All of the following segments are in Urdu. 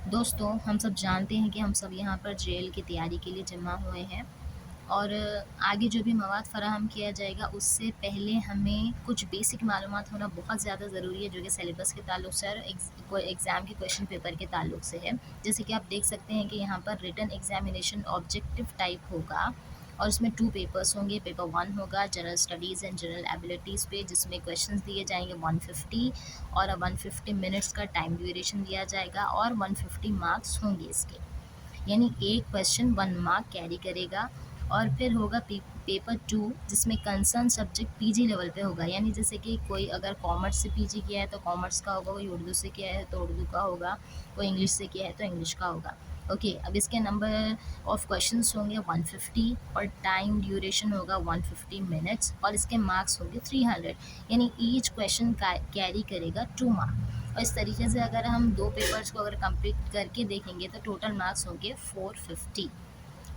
دوستوں، ہم سب جانتے ہیں کہ ہم سب یہاں پر جیل کی تیاری کے لیے جمع ہوئے ہیں، اور آگے جو بھی مواد فراہم کیا جائے گا اس سے پہلے ہمیں کچھ بیسک معلومات ہونا بہت زیادہ ضروری ہے، جو کہ سلیبس کے تعلق سے اور ایگزام کے کویشچن پیپر کے تعلق سے ہے۔ جیسے کہ آپ دیکھ سکتے ہیں کہ یہاں پر ریٹن ایگزامینیشن آبجیکٹیو ٹائپ ہوگا، اور اس میں 2 پیپرس ہوں گے۔ پیپر 1 ہوگا general studies and general abilities پہ، جس میں کویشچنز دیے جائیں گے 150، اور 150 منٹس کا ٹائم ڈیوریشن دیا جائے گا، اور 150 مارکس ہوں گے اس کے، یعنی ایک کویشچن 1 مارک کیری کرے گا۔ اور پھر ہوگا پیپر 2، جس میں کنسرن سبجیکٹ پی جی لیول پہ ہوگا، یعنی جیسے کہ کوئی اگر کامرس سے پی جی کیا ہے تو کامرس کا ہوگا، کوئی اردو سے کیا ہے تو اردو کا ہوگا، کوئی انگلش سے کیا ہے تو انگلش کا ہوگا۔ اوکے، اب اس کے نمبر آف کویشچنس ہوں گے 150، اور ٹائم ڈیوریشن ہوگا 150 منٹس، اور اس کے مارکس ہوں گے 300، یعنی ایچ کویشچن کیری کرے گا 2 مارک۔ اور اس طریقے سے اگر ہم 2 پیپرز کو اگر کمپلیٹ کر کے دیکھیں گے تو ٹوٹل مارکس ہوں گے 450۔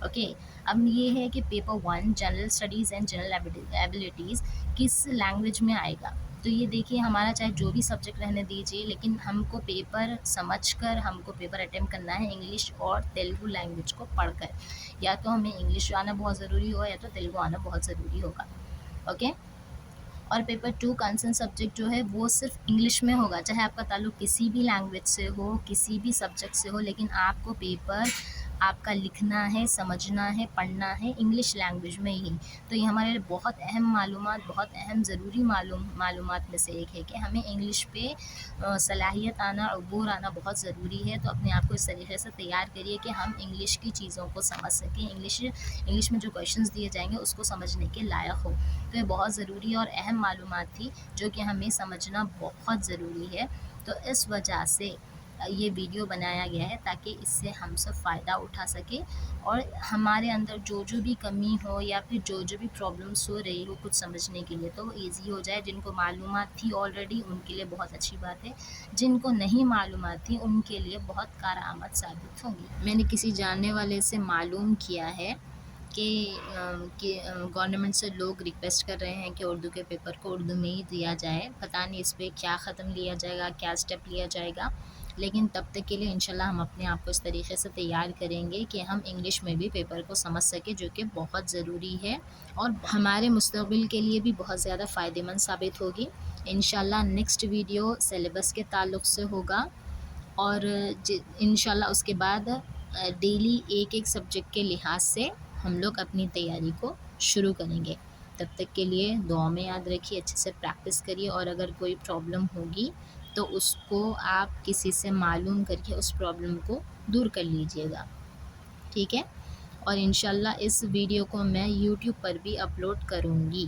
اوکے، اب یہ ہے کہ paper 1 general studies and general abilities کس لینگویج میں آئے گا۔ تو یہ دیکھیے، ہمارا چاہے جو بھی سبجیکٹ رہنے دیجیے، لیکن ہم کو پیپر سمجھ کر ہم کو پیپر اٹیمپٹ کرنا ہے انگلش اور تیلگو لینگویج کو پڑھ کر، یا تو ہمیں انگلش آنا بہت ضروری ہوگا یا تو تیلگو آنا بہت ضروری ہوگا۔ اوکے، اور پیپر 2 کنسرن سبجیکٹ جو ہے وہ صرف انگلش میں ہوگا، چاہے آپ کا تعلق کسی بھی لینگویج سے ہو، کسی بھی سبجیکٹ سے ہو، لیکن آپ کو پیپر آپ کا لکھنا ہے، سمجھنا ہے، پڑھنا ہے انگلش لینگویج میں ہی۔ تو یہ ہمارے لیے بہت اہم معلومات، بہت اہم ضروری معلومات میں سے ایک ہے کہ ہمیں انگلش پہ صلاحیت آنا، عبور آنا بہت ضروری ہے۔ تو اپنے آپ کو اس طریقے سے تیار کریے کہ ہم انگلش کی چیزوں کو سمجھ سکیں، انگلش میں جو کویشچنز دیے جائیں گے اس کو سمجھنے کے لائق ہو۔ تو یہ بہت ضروری اور اہم معلومات تھی جو کہ ہمیں سمجھنا بہت ضروری ہے۔ تو اس وجہ سے یہ ویڈیو بنایا گیا ہے تاکہ اس سے ہم سب فائدہ اٹھا سکیں، اور ہمارے اندر جو بھی کمی ہو یا پھر جو بھی پرابلمس ہو رہی ہو کچھ سمجھنے کے لیے، تو وہ ایزی ہو جائے۔ جن کو معلومات تھی آلریڈی ان کے لیے بہت اچھی بات ہے، جن کو نہیں معلومات تھی ان کے لیے بہت کارآمد ثابت ہوں گی۔ میں نے کسی جاننے والے سے معلوم کیا ہے کہ گورنمنٹ سے لوگ ریکویسٹ کر رہے ہیں کہ اردو کے پیپر کو اردو میں ہی دیا جائے۔ پتہ نہیں اس پہ کیا ختم لیا جائے گا، کیا اسٹیپ لیا جائے گا، لیکن تب تک کے لیے انشاءاللہ ہم اپنے آپ کو اس طریقے سے تیار کریں گے کہ ہم انگلش میں بھی پیپر کو سمجھ سکیں، جو کہ بہت ضروری ہے اور ہمارے مستقبل کے لیے بھی بہت زیادہ فائدہ مند ثابت ہوگی۔ انشاءاللہ نیکسٹ ویڈیو سلیبس کے تعلق سے ہوگا، اور انشاءاللہ اس کے بعد ڈیلی ایک سبجیکٹ کے لحاظ سے ہم لوگ اپنی تیاری کو شروع کریں گے۔ تب تک کے لیے دعا میں یاد رکھیے، اچھے سے پریکٹس کریے، اور اگر کوئی پرابلم ہوگی تو اس کو آپ کسی سے معلوم کر کے اس پرابلم کو دور کر لیجئے گا، ٹھیک ہے؟ اور انشاءاللہ اس ویڈیو کو میں یوٹیوب پر بھی اپلوڈ کروں گی۔